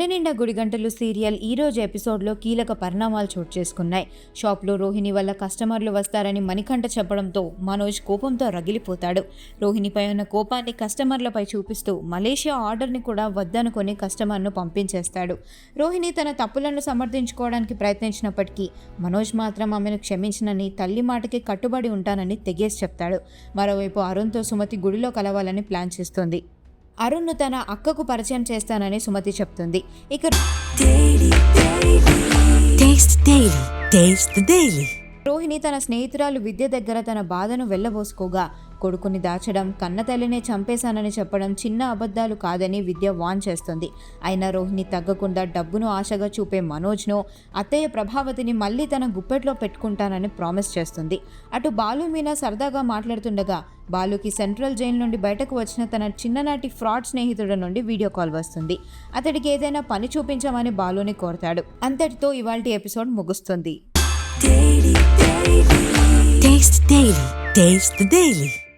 గుండె నిండా గుడిగంటలు సీరియల్ ఈ రోజు ఎపిసోడ్లో కీలక పరిణామాలు చోటు చేసుకున్నాయి. షాప్లో రోహిణి వల్ల కస్టమర్లు వస్తారని మణికంఠ చెప్పడంతో మనోజ్ కోపంతో రగిలిపోతాడు. రోహిణిపై ఉన్న కోపాన్ని కస్టమర్లపై చూపిస్తూ మలేషియా ఆర్డర్ని కూడా వద్దనుకొని కస్టమర్ను పంపించేస్తాడు. రోహిణి తన తప్పులను సమర్థించుకోవడానికి ప్రయత్నించినప్పటికీ మనోజ్ మాత్రం ఆమెను క్షమించనని, తల్లి మాటకి కట్టుబడి ఉంటానని తెగేసి చెప్తాడు. మరోవైపు అరుణ్తో సుమతి గుడిలో కలవాలని ప్లాన్ చేస్తుంది. అరుణ్ను తన అక్కకు పరిచయం చేస్తానని సుమతి చెప్తుంది. ఇక రోహిణి తన స్నేహితురాలు విద్య దగ్గర తన బాధను వెళ్ళబోసుకోగా కొడుకుని దాచడం, కన్నతల్లినే చంపేశానని చెప్పడం చిన్న అబద్ధాలు కాదని విద్య వాన్ చేస్తుంది. అయినా రోహిణి తగ్గకుండా డబ్బును ఆశగా చూపే మనోజ్ను, అత్తయ్య ప్రభావతిని మళ్ళీ తన గుప్పెట్లో పెట్టుకుంటానని ప్రామిస్ చేస్తుంది. అటు బాలు మీనా సరదాగా మాట్లాడుతుండగా బాలుకి సెంట్రల్ జైలు నుండి బయటకు వచ్చిన తన చిన్ననాటి ఫ్రాడ్ స్నేహితుడి నుండి వీడియో కాల్ వస్తుంది. అతడికి ఏదైనా పని చూపించమని బాలుని కోరతాడు. అంతటితో ఇవాల్టి ఎపిసోడ్ ముగుస్తుంది. Taste the Daily.